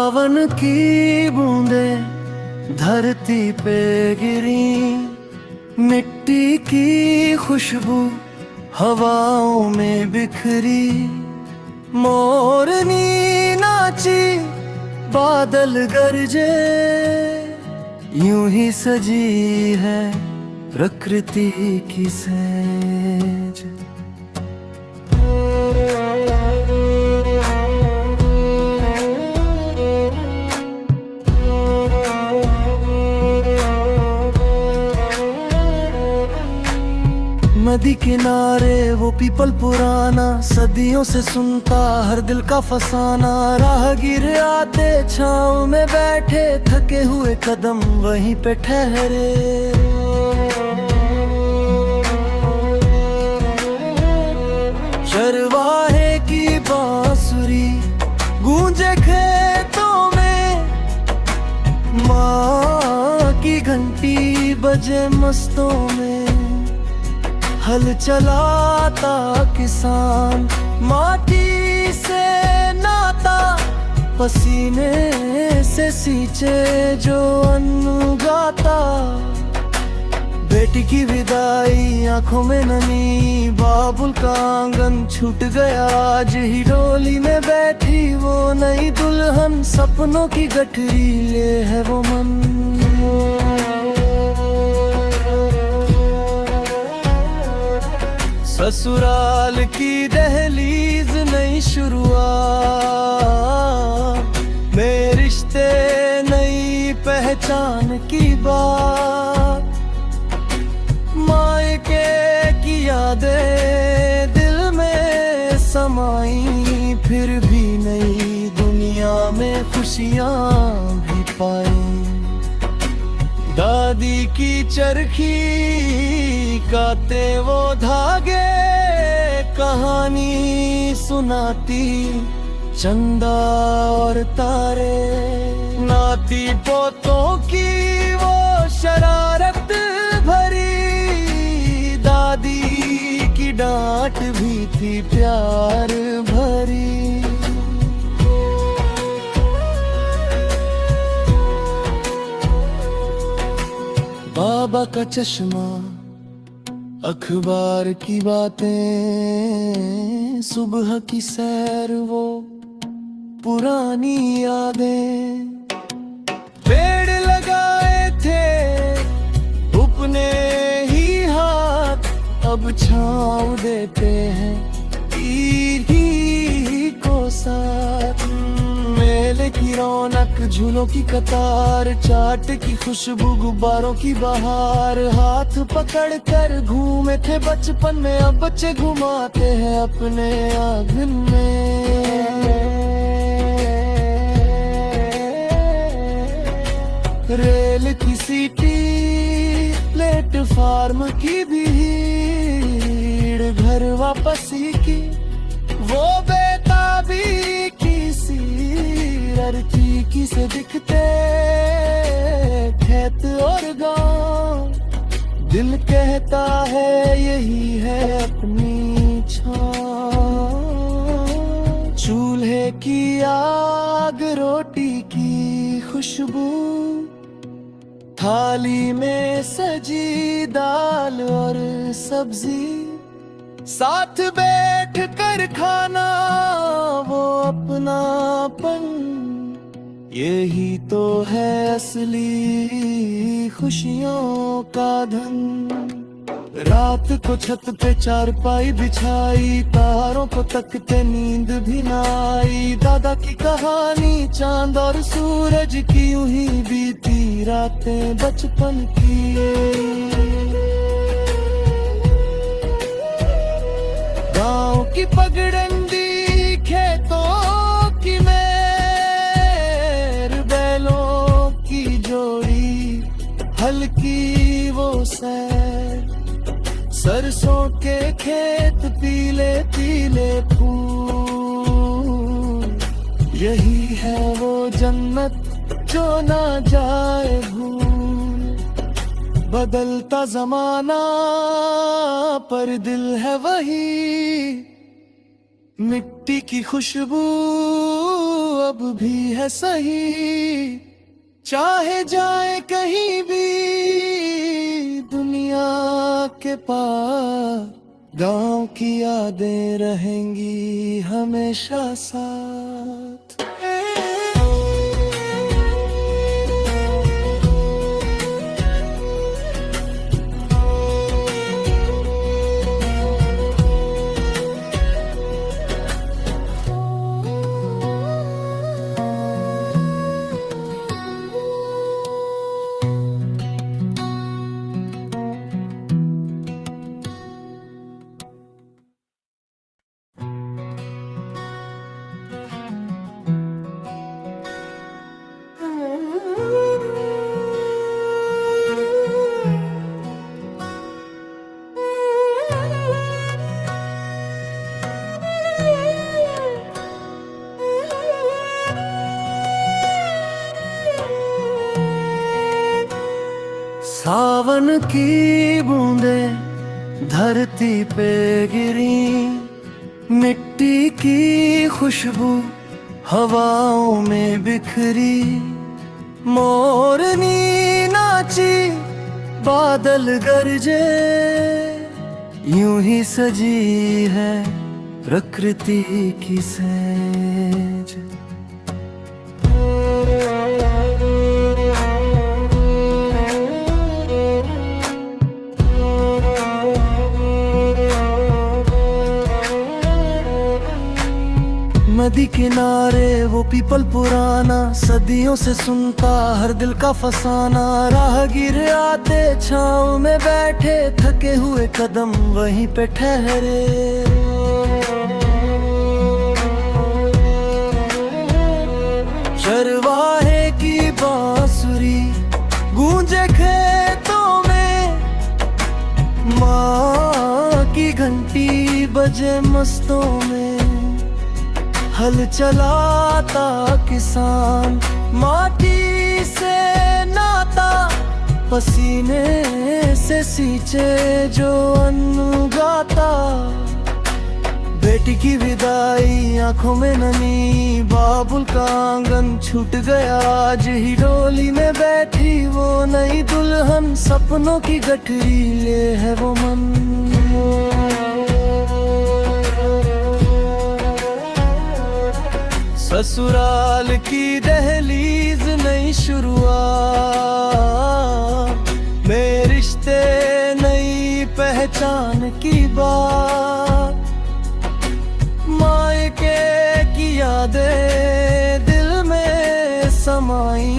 सावन की बूंदे धरती पे गिरी, मिट्टी की खुशबू हवाओं में बिखरी। मोरनी नाची, बादल गरजे, यूं ही सजी है प्रकृति की सेज। नदी किनारे वो पीपल पुराना, सदियों से सुनता हर दिल का फसाना। राहगीर आते छाँव में बैठे, थके हुए कदम वहीं पे ठहरे। चरवाहे की बांसुरी गूंजे खेतों में, माँ की घंटी बजे मस्तों में। हल चलाता किसान, माटी से नाता, पसीने से सींचे जो अन्न उगाता। बेटी की विदाई आंखों में नमी, बाबुल का आंगन छूट गया। आज ही डोली में बैठी वो नई दुल्हन, सपनों की गठरी ले है वो मन। ससुराल की दहलीज नई शुरुआत में, रिश्ते नई पहचान की बात। मायके की यादें दिल में समाई, फिर भी नई दुनिया में खुशियाँ भी पाई। दादी की चरखी गाते वो धागे, कहानी सुनाती चंदा और तारे। नाती पोतों की वो शरारत भरी, दादी की डांट भी थी प्यार भरी। बाबा का चश्मा, अखबार की बातें, सुबह की सैर वो पुरानी यादें। पेड़ लगाए थे अपने ही हाथ, अब छाँव देते हैं ही को साथ। मेले की रौनक, झूलों की कतार, चाट की खुशबू, गुब्बारों की बहार। हाथ पकड़ कर घूमे थे बचपन में, अब बच्चे घुमाते हैं अपने आंगन में। रेल की सीटी, प्लेटफार्म की भीड़, घर वापसी की वो बेताबी की लड़की की से दिखते खेत और गांव। दिल कहता है यही है अपनी छाँव। चूल्हे की आग, रोटी की खुशबू, थाली में सजी दाल और सब्जी। साथ बैठ कर खाना वो अपनापन, यही तो है असली खुशियों का धन। रात को छत पे चारपाई बिछाई, तारों को तकते नींद भी न आई। दादा की कहानी चांद और सूरज की, यूं ही बीती रातें बचपन की। गाँव की पगडंडी, खेतों की मेर, बैलों की जोड़ी, हल्की वो सैर। सरसों के खेत, पीले पीले फूल, यही है वो जन्नत जो ना जाए भूल। बदलता जमाना पर दिल है वही, मिट्टी की खुशबू अब भी है सही, चाहे जाए कहीं भी दुनिया के पार, गांव की यादें रहेंगी हमेशा साथ। सावन की बूंदें धरती पे गिरी, मिट्टी की खुशबू हवाओं में बिखरी, मोरनी नाची बादल गरजे, यूं ही सजी है प्रकृति की सेज। नदी किनारे वो पीपल पुराना, सदियों से सुनता हर दिल का फसाना, राहगीर आते छांव में बैठे, थके हुए कदम वहीं पे ठहरे। चरवाहे की बांसुरी गूंजे खेतों में, माँ की घंटी बजे मस्तों में, हल चलाता किसान माटी से नाता, पसीने से सींचे जो अन्न उगाता। बेटी की विदाई आंखों में नमी, बाबुल का आंगन छूट गया, आज ही डोली में बैठी वो नई दुल्हन, सपनों की गठरी ले है वो मन। ससुराल की दहलीज नई शुरुआत, मेरे रिश्ते नई पहचान की बात, मायके की यादें दिल में समाई,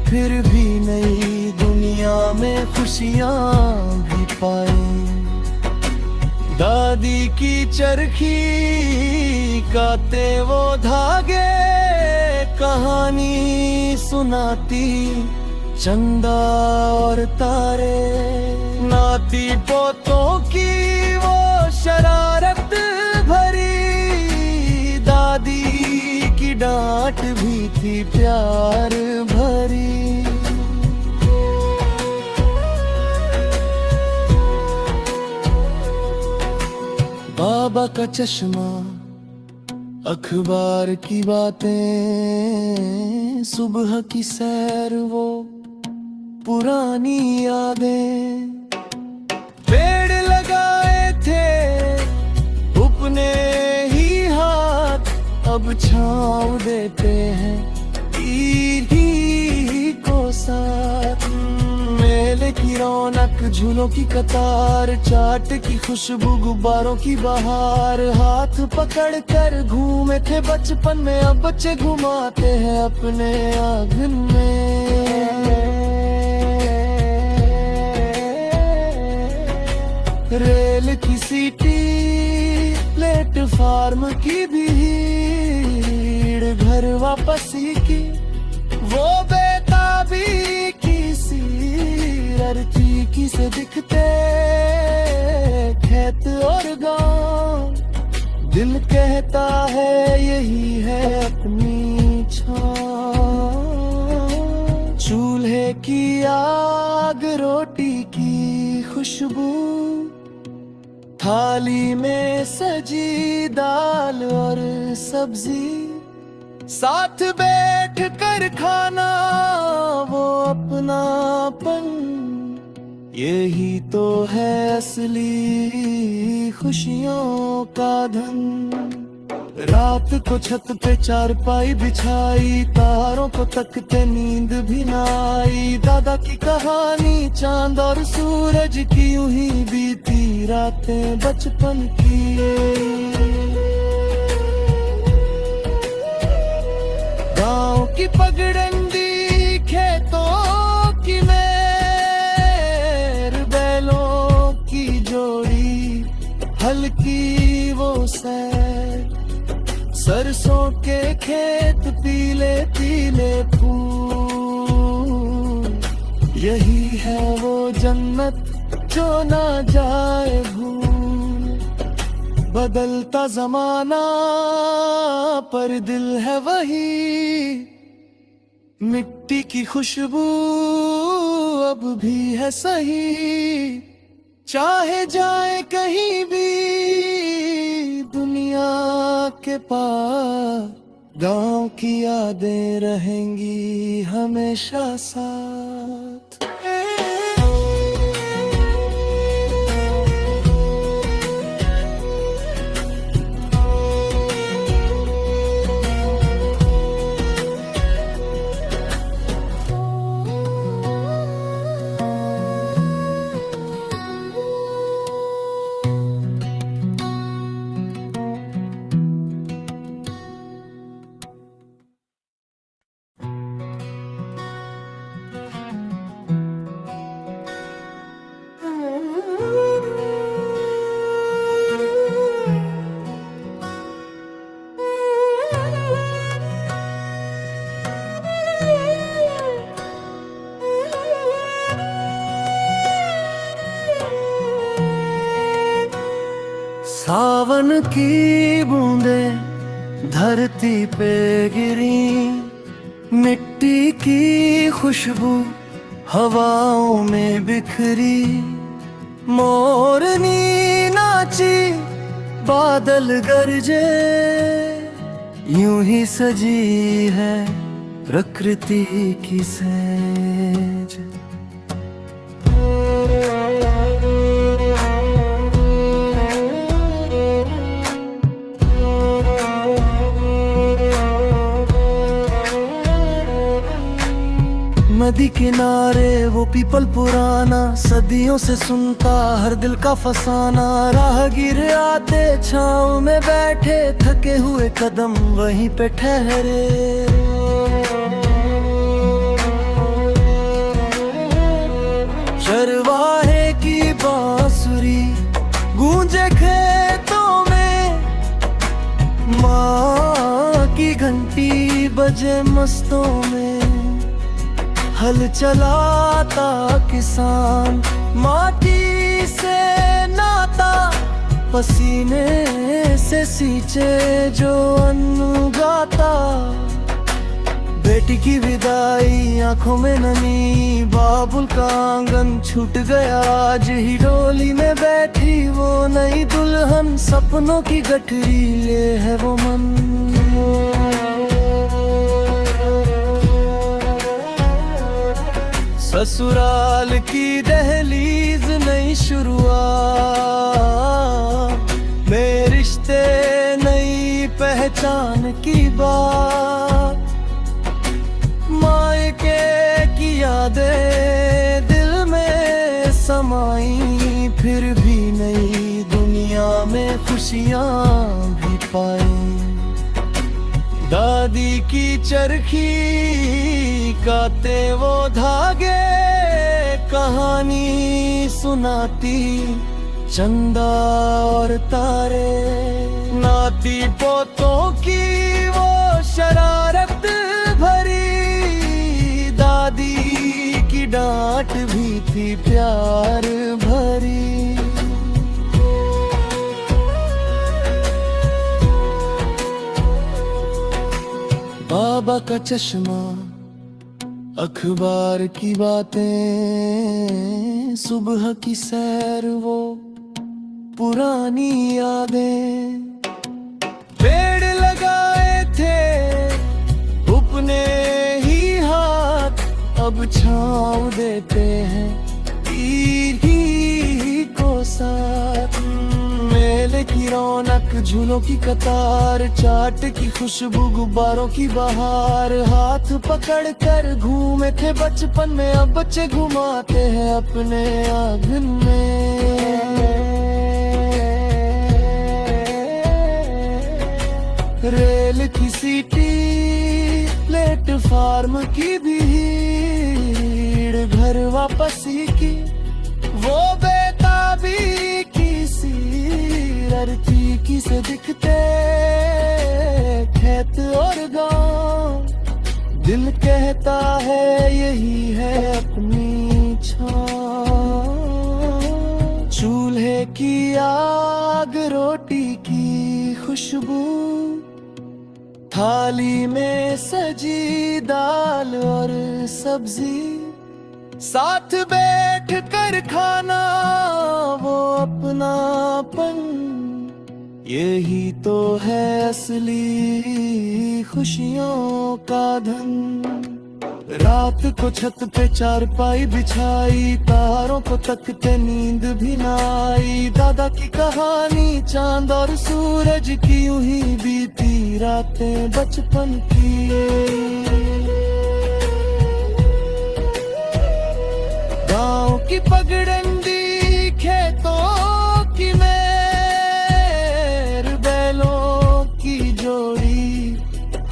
फिर भी नई दुनिया में खुशियाँ भी पाई। दादी की चरखी काते वो धागे, कहानी सुनाती चंदा और तारे, नाती पोतों की वो शरारत भरी, दादी की डांट भी थी प्यार भरी। बाबा का चश्मा, अखबार की बातें, सुबह की सैर वो पुरानी यादें, पेड़ लगाए थे अपने ही हाथ, अब छाँव देते हैं इन्हीं को साथ। मेले की रौनक, झूलों की कतार, चाट की खुशबू, गुब्बारों की बहार, हाथ पकड़ कर घूमे थे बचपन में, अब बच्चे घुमाते हैं अपने आंगन में। रेल की सीटी, प्लेटफार्म की भीड़, घर वापसी की वो बेताबी की धरती की से दिखते खेत और गांव, दिल कहता है यही है अपनी छाँव। चूल्हे की आग, रोटी की खुशबू, थाली में सजी दाल और सब्जी, साथ बैठ कर खाना वो अपनापन, यही तो है असली खुशियों का धन। रात को छत पे चारपाई बिछाई, तारों को तकते नींद भी ना आई। दादा की कहानी चांद और सूरज की, यूं ही बीती रातें बचपन की। गांव की पगडंडी, खेतों की मेर, बैलों की जोड़ी, हल्की वो सैर, सरसों के खेत, पीले पीले फूल, यही है वो जन्नत जो ना जाए भूल। बदलता जमाना पर दिल है वही, मिट्टी की खुशबू अब भी है सही। चाहे जाए कहीं भी दुनिया के पार, गांव की यादें रहेंगी हमेशा साथ। सावन की बूंदें धरती पे गिरी, मिट्टी की खुशबू हवाओं में बिखरी। मोरनी नाची, बादल गरजे, यूं ही सजी है प्रकृति की सेज। नदी किनारे वो पीपल पुराना, सदियों से सुनता हर दिल का फसाना। राहगीर आते छाँव में बैठे, थके हुए कदम वहीं पे ठहरे। चरवाहे की बांसुरी गूंजे खेतों में, माँ की घंटी बजे मस्तों में। हल चलाता किसान, माटी से नाता, पसीने से सींचे जो अन्न उगाता। बेटी की विदाई आंखों में नमी, बाबुल का आंगन छूट गया। आज ही डोली में बैठी वो नई दुल्हन, सपनों की गठरी ले है वो मन। ससुराल की दहलीज नई शुरुआत, मेरे रिश्ते नई पहचान की बात। मायके की यादें दिल में समाई, फिर भी नई दुनिया में खुशियाँ भी पाई। दादी की चरखी काते वो धागे, कहानी सुनाती चंदा और तारे। नाती पोतों की वो शरारत भरी, दादी की डांट भी थी प्यार भरी। बाबा का चश्मा, अखबार की बातें, सुबह की सैर वो पुरानी यादें। पेड़ लगाए थे अपने ही हाथ, अब छाँव देते हैं तीर ही को साथ। मेले की रौनक, झूलों की कतार, चाट की खुशबू, गुब्बारों की बहार। हाथ पकड़ कर घूमे थे बचपन में, अब बच्चे घुमाते हैं अपने आंगन में। रेल की सीटी, प्लेटफार्म की भीड़, घर वापसी की वो बेताबी की सी लड़की की से दिखते खेत और गांव। दिल कहता है यही है अपनी छाँव। चूल्हे की आग, रोटी की खुशबू, थाली में सजी दाल और सब्जी, साथ बैठ कर खाना वो अपनापन। यही तो है असली खुशियों का धन। रात को छत पे चारपाई बिछाई, तारों को तकते नींद भी ना आई। दादा की कहानी चांद और सूरज की, यूं ही बीती रातें बचपन की। गाँव की पगडंडी, खेतों की मेर, बैलों की जोड़ी,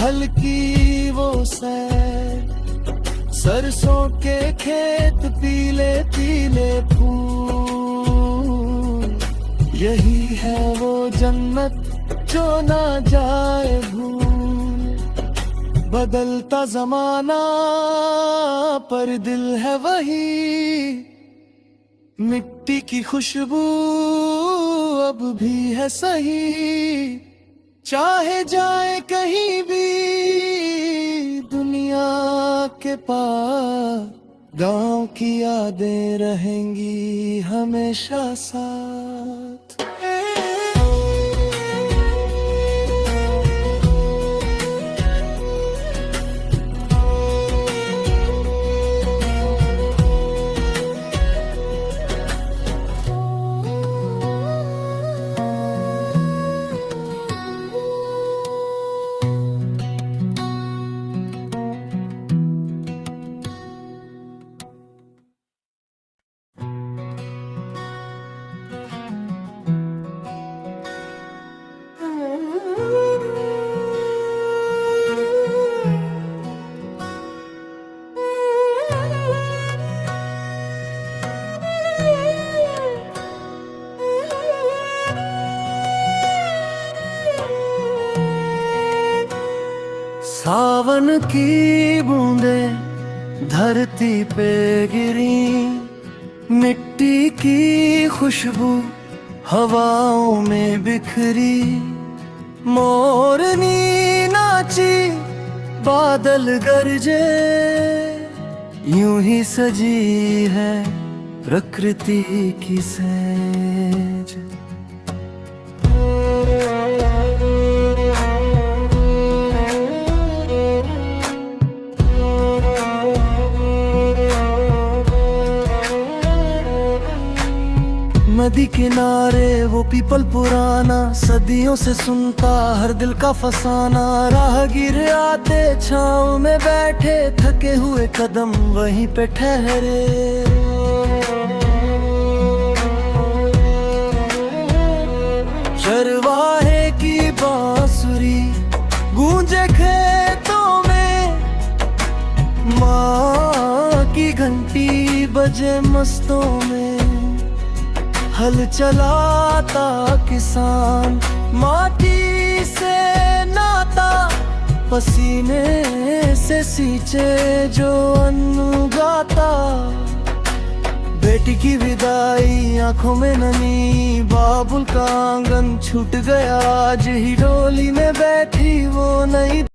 हल्की वो सैर, सरसों के खेत, पीले पीले फूल। यही है वो जन्नत जो ना जाए भूल। बदलता जमाना पर दिल है वही, मिट्टी की खुशबू अब भी है सही। चाहे जाए कहीं भी दुनिया के पार, गांव की यादें रहेंगी हमेशा साथ। सावन की बूंदें धरती पे गिरी, मिट्टी की खुशबू हवाओं में बिखरी। मोरनी नाची, बादल गरजे, यूं ही सजी है प्रकृति की सेज। नदी किनारे वो पीपल पुराना, सदियों से सुनता हर दिल का फसाना। राहगीर आते छाँव में बैठे, थके हुए कदम वहीं पे ठहरे। चरवाहे की बांसुरी गूंजे खेतों में, माँ की घंटी बजे मस्तों में। हल चलाता किसान, माटी से नाता, पसीने से सींचे जो अन्न उगाता। बेटी की विदाई, आंखों में नमी, बाबुल का आंगन छूट गया आज ही डोली में।